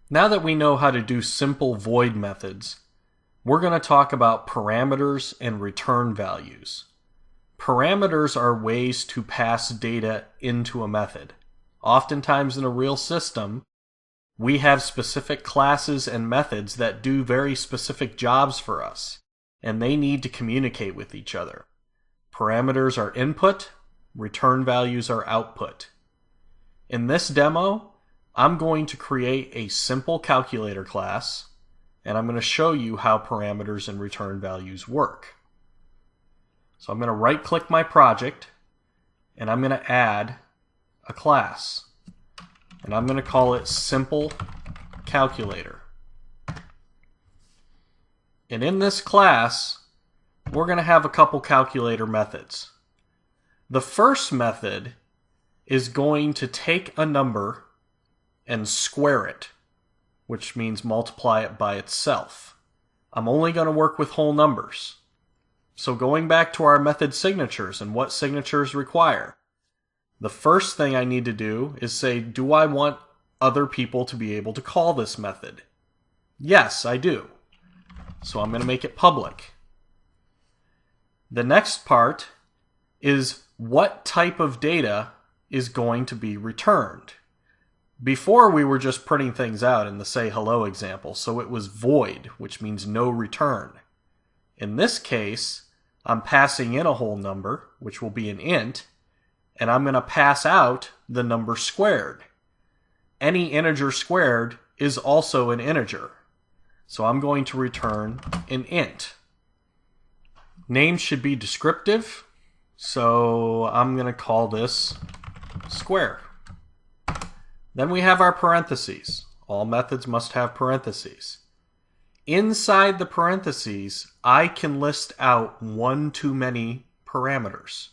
Now that we know how to do simple void methods, we're going to talk about parameters and return values. Parameters are ways to pass data into a method. Oftentimes in a real system, we have specific classes and methods that do very specific jobs for us, and they need to communicate with each other. Parameters are input, return values are output. In this demo, I'm going to create a simple calculator class, and I'm going to show you how parameters and return values work. So I'm going to right-click my project, and I'm going to add a class. And I'm going to call it Simple Calculator. And in this class, we're going to have a couple calculator methods. The first method is going to take a number and square it, which means multiply it by itself. I'm only going to work with whole numbers. So going back to our method signatures and what signatures require, the first thing I need to do is say, do I want other people to be able to call this method? Yes, I do. So I'm going to make it public. The next part is what type of data is going to be returned. Before we were just printing things out in the say hello example, so it was void, which means no return. In this case, I'm passing in a whole number, which will be an int, and I'm going to pass out the number squared. Any integer squared is also an integer, so I'm going to return an int. Names should be descriptive, so I'm going to call this square. Then we have our parentheses. All methods must have parentheses. Inside the parentheses, I can list out one too many parameters.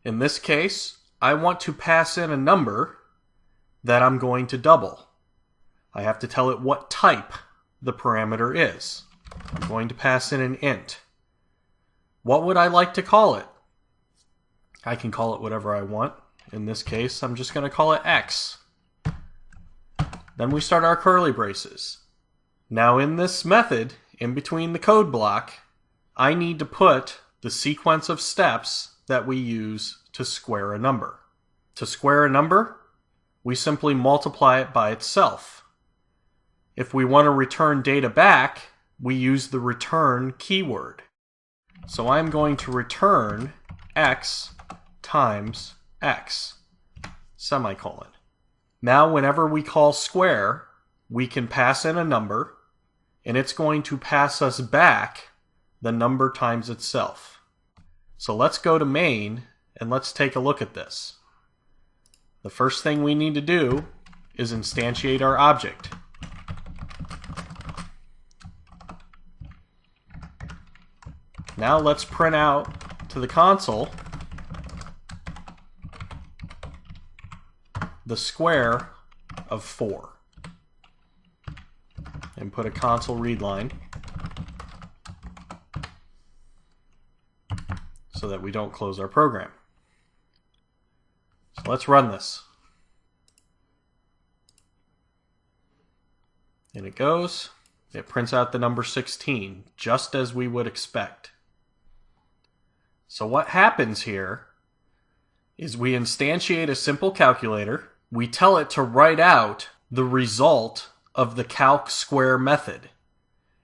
In this case, I want to pass in a number that I'm going to double. I have to tell it what type the parameter is. I'm going to pass in an int. What would I like to call it? I can call it whatever I want. In this case, I'm just going to call it x. Then we start our curly braces. Now in this method, in between the code block, I need to put the sequence of steps that we use to square a number. To square a number, we simply multiply it by itself. If we want to return data back, we use the return keyword. So I'm going to return x times x, semicolon. Now whenever we call square, we can pass in a number, and it's going to pass us back the number times itself. So let's go to main, and let's take a look at this. The first thing we need to do is instantiate our object. Now let's print out to the console the square of 4 and put a console read line so that we don't close our program. So let's run this. And it goes. It prints out the number 16, just as we would expect. So what happens here is we instantiate a simple calculator. We tell it to write out the result of the calc square method,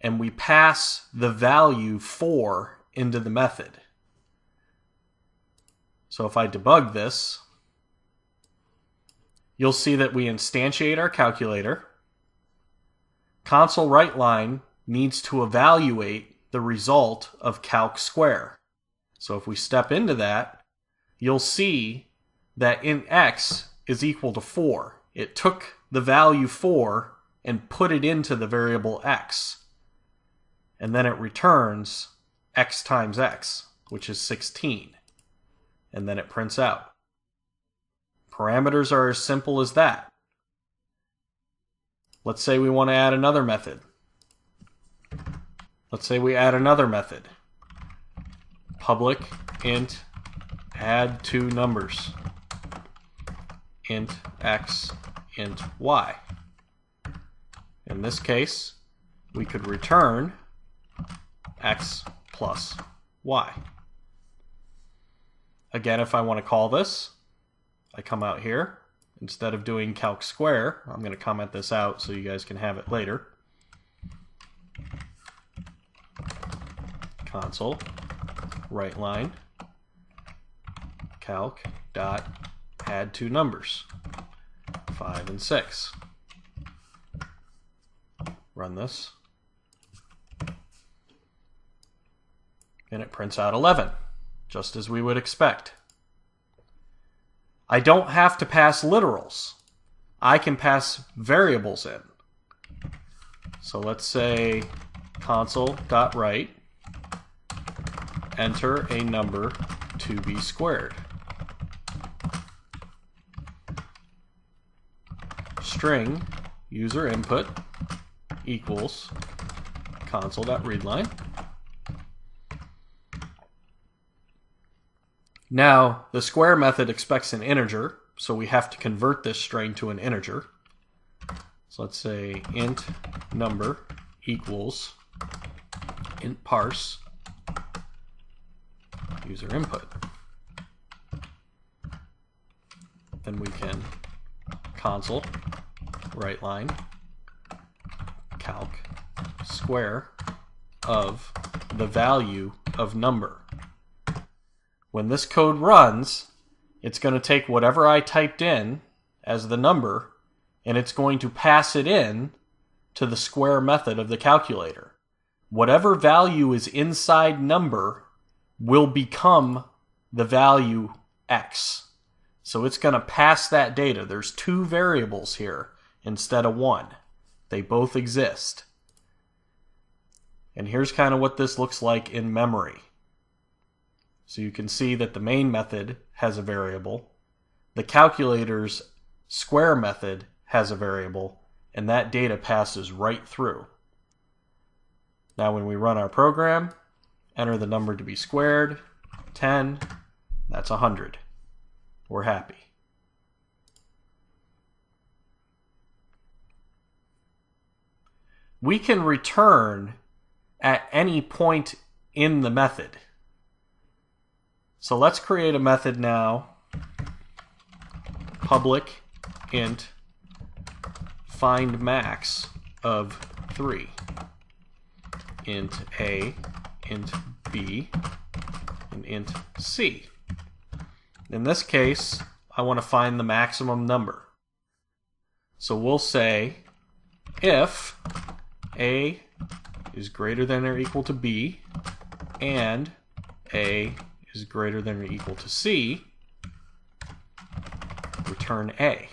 and we pass the value 4 into the method. So if I debug this, you'll see that we instantiate our calculator. Console write line needs to evaluate the result of calc square. So if we step into that, you'll see that int x is equal to 4. It took the value 4 and put it into the variable x. And then it returns x times x, which is 16. And then it prints out. Parameters are as simple as that. Let's say we want to add another method. Let's say we add another method. Public int add two numbers. Int x, int y. In this case, we could return x plus y. Again, if I want to call this, I come out here. Instead of doing calc square, I'm going to comment this out so you guys can have it later. Console, write line, calc dot add two numbers, 5 and 6. Run this. And it prints out 11, just as we would expect. I don't have to pass literals. I can pass variables in. So let's say console.write, enter a number to be squared. String user input equals console.readline. Now, the square method expects an integer, so we have to convert this string to an integer. So let's say int number equals int parse user input. Then we can console, write line, calc, square of the value of number. When this code runs, it's going to take whatever I typed in as the number, and it's going to pass it in to the square method of the calculator. Whatever value is inside number will become the value x. So it's going to pass that data. There's two variables here instead of one. They both exist. And here's kind of what this looks like in memory. So you can see that the main method has a variable, the calculator's square method has a variable, and that data passes right through. Now when we run our program, enter the number to be squared, 10, that's 100. We're happy. We can return at any point in the method. So let's create a method now, public int find max of 3, int a, int b, and int c. In this case, I want to find the maximum number. So we'll say if a is greater than or equal to b and a is greater than or equal to c, return a.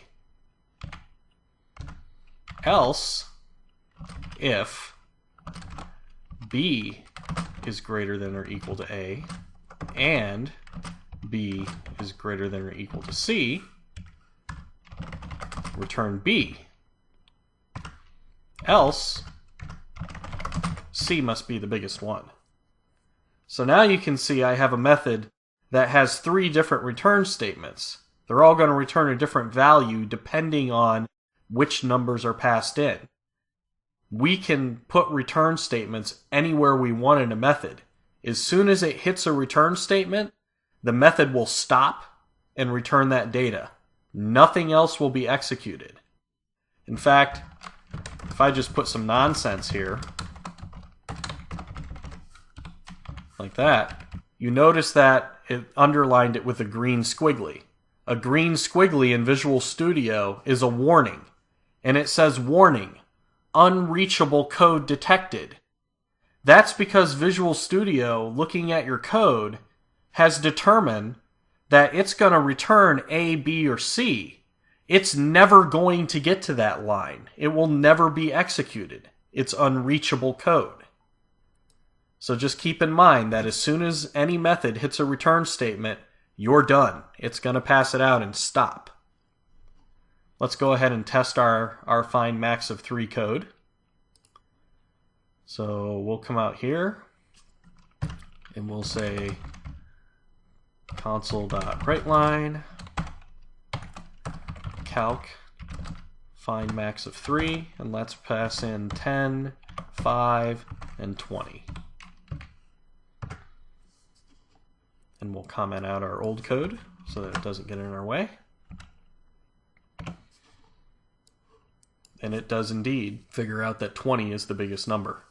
Else, if b is greater than or equal to a and b is greater than or equal to c, return b. Else, c must be the biggest one. So now you can see I have a method that has 3 different return statements. They're all going to return a different value depending on which numbers are passed in. We can put return statements anywhere we want in a method. As soon as it hits a return statement, the method will stop and return that data. Nothing else will be executed. In fact, if I just put some nonsense here, like that, you notice that it underlined it with a green squiggly. A green squiggly in Visual Studio is a warning. And it says, warning, unreachable code detected. That's because Visual Studio, looking at your code, has determined that it's going to return A, B, or C. It's never going to get to that line. It will never be executed. It's unreachable code. So just keep in mind that as soon as any method hits a return statement, you're done. It's going to pass it out and stop. Let's go ahead and test our find max of 3 code. So we'll come out here and we'll say console.writeLine calc find max of 3, and let's pass in 10, 5, and 20. And we'll comment out our old code so that it doesn't get in our way. And it does indeed figure out that 20 is the biggest number.